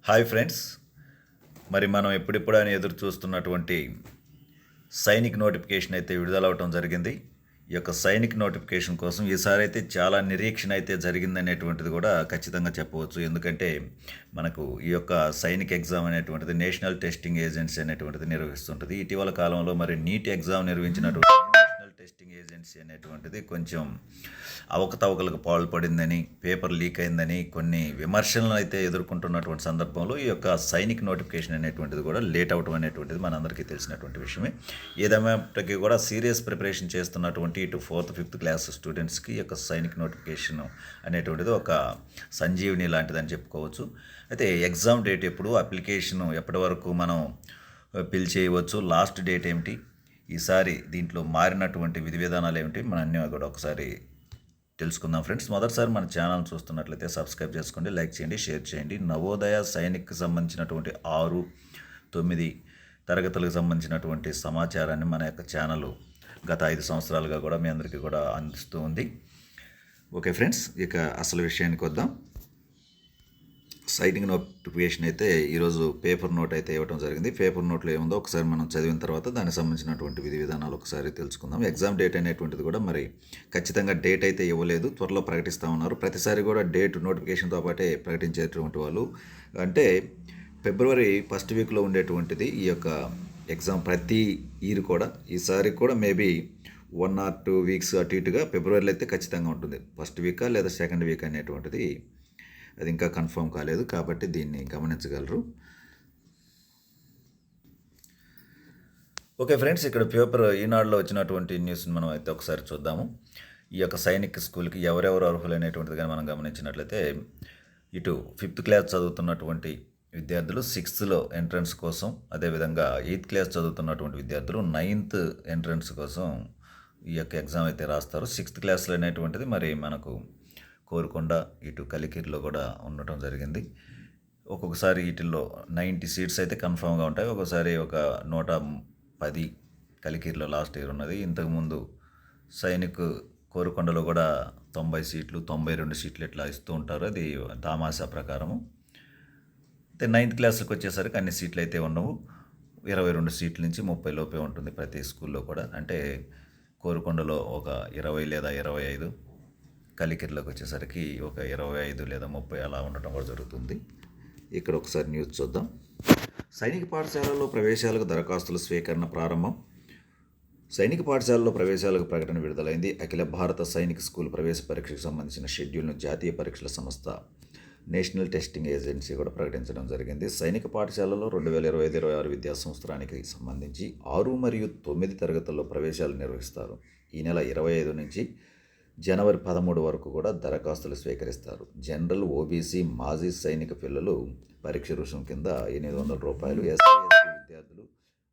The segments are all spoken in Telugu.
హాయ్ ఫ్రెండ్స్, మరి మనం ఎప్పుడెప్పుడని ఎదురు చూస్తున్నటువంటి సైనిక్ నోటిఫికేషన్ అయితే విడుదలవటం జరిగింది. ఈ యొక్క సైనిక్ నోటిఫికేషన్ కోసం ఈసారి అయితే చాలా నిరీక్షణ అయితే జరిగిందనేటువంటిది కూడా ఖచ్చితంగా చెప్పవచ్చు. ఎందుకంటే మనకు ఈ యొక్క సైనిక్ ఎగ్జామ్ అనేటువంటిది నేషనల్ టెస్టింగ్ ఏజెన్సీ అనేటువంటిది నిర్వహిస్తుంటుంది. ఇటీవల కాలంలో మరి నీట్ ఎగ్జామ్ నిర్వహించినటువంటి నేషనల్ టెస్టింగ్ ఏజెన్సీ అనేటువంటిది కొంచెం అవకతవకలకు పాల్పడిందని, పేపర్ లీక్ అయిందని కొన్ని విమర్శలను అయితే ఎదుర్కొంటున్నటువంటి సందర్భంలో ఈ యొక్క సైనిక్ నోటిఫికేషన్ అనేటువంటిది కూడా లేట్ అవటం అనేటువంటిది మనందరికీ తెలిసినటువంటి విషయమే. ఏదేమైనప్పటికీ కూడా సీరియస్ ప్రిపరేషన్ చేస్తున్నటువంటి ఇటు 4th 5th క్లాస్ స్టూడెంట్స్కి ఈ యొక్క సైనిక్ నోటిఫికేషన్ అనేటువంటిది ఒక సంజీవిని లాంటిదని చెప్పుకోవచ్చు. అయితే ఎగ్జామ్ డేట్ ఎప్పుడు, అప్లికేషన్ ఎప్పటి వరకు మనం ఫిల్ చేయవచ్చు, లాస్ట్ డేట్ ఏమిటి, ఈసారి దీంట్లో మారినటువంటి విధి విధానాలు ఏమిటి, మన అన్నీ కూడా ఒకసారి తెలుసుకుందాం ఫ్రెండ్స్. మొదటిసారి మన ఛానల్ చూస్తున్నట్లయితే సబ్స్క్రైబ్ చేసుకోండి, లైక్ చేయండి, షేర్ చేయండి. నవోదయ సైనిక్కి సంబంధించినటువంటి 6, 9 తరగతులకు సంబంధించినటువంటి సమాచారాన్ని మన యొక్క ఛానల్ గత 5 సంవత్సరాలుగా కూడా మీ అందరికీ కూడా అందిస్తూ ఉంది. ఓకే ఫ్రెండ్స్, ఇక అసలు విషయానికి వద్దాం. సైనిక్ నోటిఫికేషన్ అయితే ఈరోజు పేపర్ నోట్ అయితే ఇవ్వడం జరిగింది. పేపర్ నోట్లో ఏముందో ఒకసారి మనం చదివిన తర్వాత దానికి సంబంధించినటువంటి విధి విధానాలు ఒకసారి తెలుసుకుందాం. ఎగ్జామ్ డేట్ అనేటువంటిది కూడా మరి ఖచ్చితంగా డేట్ అయితే ఇవ్వలేదు, త్వరలో ప్రకటిస్తూ ఉన్నారు. ప్రతిసారి కూడా డేట్ నోటిఫికేషన్తో పాటే ప్రకటించేటువంటి వాళ్ళు అంటే ఫిబ్రవరి 1st వీక్లో ఉండేటువంటిది ఈ యొక్క ఎగ్జామ్ ప్రతి ఇయర్ కూడా. ఈసారి కూడా మేబీ 1 or 2 వీక్స్ అటు ఇటుగా ఫిబ్రవరిలో అయితే ఖచ్చితంగా ఉంటుంది. 1st వీకా లేదా 2nd వీక్ అనేటువంటిది అది ఇంకా కన్ఫర్మ్ కాలేదు, కాబట్టి దీన్ని గమనించగలరు. ఓకే ఫ్రెండ్స్, ఇక్కడ పేపర్ ఈనాడులో వచ్చినటువంటి న్యూస్ని మనం అయితే ఒకసారి చూద్దాము. ఈ యొక్క సైనిక్ స్కూల్కి ఎవరెవరు అర్హులు అనేటువంటిది కానీ మనం గమనించినట్లయితే ఇటు 5th క్లాస్ చదువుతున్నటువంటి విద్యార్థులు 6th ఎంట్రన్స్ కోసం, అదేవిధంగా 8th క్లాస్ చదువుతున్నటువంటి విద్యార్థులు 9th ఎంట్రన్స్ కోసం ఈ యొక్క ఎగ్జామ్ అయితే రాస్తారు. 6th క్లాస్లో అనేటువంటిది మరి మనకు కోరుకొండ, ఇటు కలికిరిలో కూడా ఉండటం జరిగింది. ఒక్కొక్కసారి వీటిల్లో 90 సీట్స్ అయితే కన్ఫామ్గా ఉంటాయి. ఒక్కొక్కసారి ఒక 110 కలికిరిలో లాస్ట్ ఇయర్ ఉన్నది. ఇంతకుముందు సైనిక్ కోరుకొండలో కూడా 90 సీట్లు, 92 సీట్లు ఇట్లా ఇస్తూ ఉంటారు. అది తామాషా ప్రకారము. అయితే 9th క్లాస్కి వచ్చేసరికి అన్ని సీట్లు అయితే ఉండవు. 22 సీట్ల నుంచి 30 లోపే ఉంటుంది ప్రతి స్కూల్లో కూడా. అంటే కోరుకొండలో ఒక 20 లేదా 25, కలికిరిలోకి వచ్చేసరికి ఒక 25 లేదా 30 అలా ఉండటం కూడా జరుగుతుంది. ఇక్కడ ఒకసారి న్యూస్ చూద్దాం. సైనిక పాఠశాలల్లో ప్రవేశాలకు దరఖాస్తుల స్వీకరణ ప్రారంభం. సైనిక పాఠశాలలో ప్రవేశాలకు ప్రకటన విడుదలైంది. అఖిల భారత సైనిక స్కూల్ ప్రవేశ పరీక్షకు సంబంధించిన షెడ్యూల్ను జాతీయ పరీక్షల సంస్థ నేషనల్ టెస్టింగ్ ఏజెన్సీ కూడా ప్రకటించడం జరిగింది. సైనిక పాఠశాలలో 2025-26 విద్యా సంవత్సరానికి సంబంధించి 6 మరియు 9 తరగతుల్లో ప్రవేశాలు నిర్వహిస్తారు. ఈ నెల 25 నుంచి జనవరి 13 వరకు కూడా దరఖాస్తులు స్వీకరిస్తారు. జనరల్, ఓబీసీ, మాజీ సైనిక పిల్లలు పరీక్ష రుసుము కింద $800, ఎస్సీ విద్యార్థులు,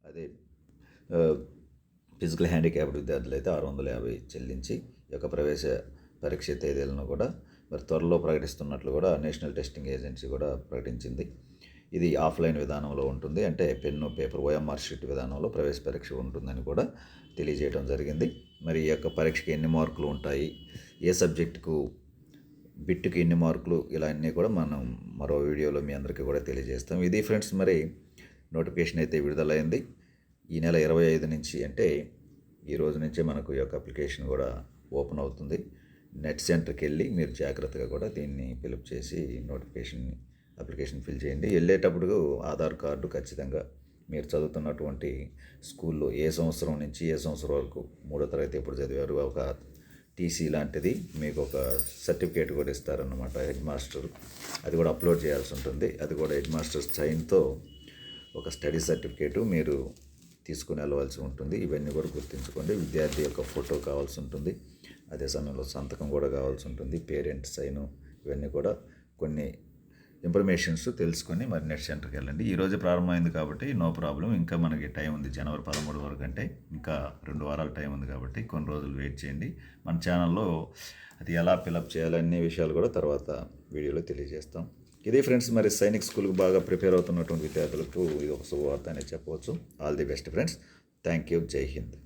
అదే ఫిజికల్ హ్యాండిక్యాప్డ్ విద్యార్థులు అయితే 650 చెల్లించి ఈ యొక్క ప్రవేశ పరీక్ష తేదీలను కూడా మరి త్వరలో ప్రకటిస్తున్నట్లు కూడా నేషనల్ టెస్టింగ్ ఏజెన్సీ కూడా ప్రకటించింది. ఇది ఆఫ్లైన్ విధానంలో ఉంటుంది, అంటే పెన్ను, పేపర్, ఓఎంఆర్ షీట్ విధానంలో ప్రవేశ పరీక్ష ఉంటుందని కూడా తెలియజేయడం జరిగింది. మరి ఈ యొక్క పరీక్షకి ఎన్ని మార్కులు ఉంటాయి, ఏ సబ్జెక్టుకు బిట్టుకి ఎన్ని మార్కులు, ఇలా అన్నీ కూడా మనం మరో వీడియోలో మీ అందరికీ కూడా తెలియజేస్తాం. ఇది ఫ్రెండ్స్, మరి నోటిఫికేషన్ అయితే విడుదలైంది. ఈ నెల 25 నుంచి, అంటే ఈ రోజు నుంచే మనకు ఈ యొక్క అప్లికేషన్ కూడా ఓపెన్ అవుతుంది. నెట్ సెంటర్కి వెళ్ళి మీరు జాగ్రత్తగా కూడా దీన్ని ఫిలప్ చేసి అప్లికేషన్ ఫిల్ చేయండి. వెళ్ళేటప్పుడు ఆధార్ కార్డు ఖచ్చితంగా మీరు చదువుతున్నటువంటి స్కూల్లో ఏ సంవత్సరం నుంచి ఏ సంవత్సరం వరకు 3వ తరగతి ఎప్పుడు చదివారు, ఒక టీసీ లాంటిది మీకు ఒక సర్టిఫికేట్ కూడా ఇస్తారన్నమాట హెడ్ మాస్టర్. అది కూడా అప్లోడ్ చేయాల్సి ఉంటుంది. అది కూడా హెడ్ మాస్టర్ సైన్తో ఒక స్టడీ సర్టిఫికేటు మీరు తీసుకుని వెళ్ళవలసి ఉంటుంది. ఇవన్నీ కూడా గుర్తుంచుకోండి. విద్యార్థి యొక్క ఫోటో కావాల్సి ఉంటుంది, అదే సమయంలో సంతకం కూడా కావాల్సి ఉంటుంది, పేరెంట్ సైను, ఇవన్నీ కూడా కొన్ని ఇన్ఫర్మేషన్స్ తెలుసుకొని మరి నెట్ సెంటర్కి వెళ్ళండి. ఈరోజు ప్రారంభమైంది కాబట్టి నో ప్రాబ్లం. ఇంకా మనకి టైం ఉంది, జనవరి 13 వరకు, అంటే ఇంకా 2 వారాలు టైం ఉంది కాబట్టి కొన్ని రోజులు వెయిట్ చేయండి. మన ఛానల్లో అది ఎలా ఫిలప్ చేయాలనే విషయాలు కూడా తర్వాత వీడియోలో తెలియజేస్తాం. ఇది ఫ్రెండ్స్, మరి సైనిక్ స్కూల్కి బాగా ప్రిపేర్ అవుతున్నటువంటి విద్యార్థులకు ఇది ఒక శుభవార్త అనేది చెప్పవచ్చు. All the best friends. Thank you. జై హింద్.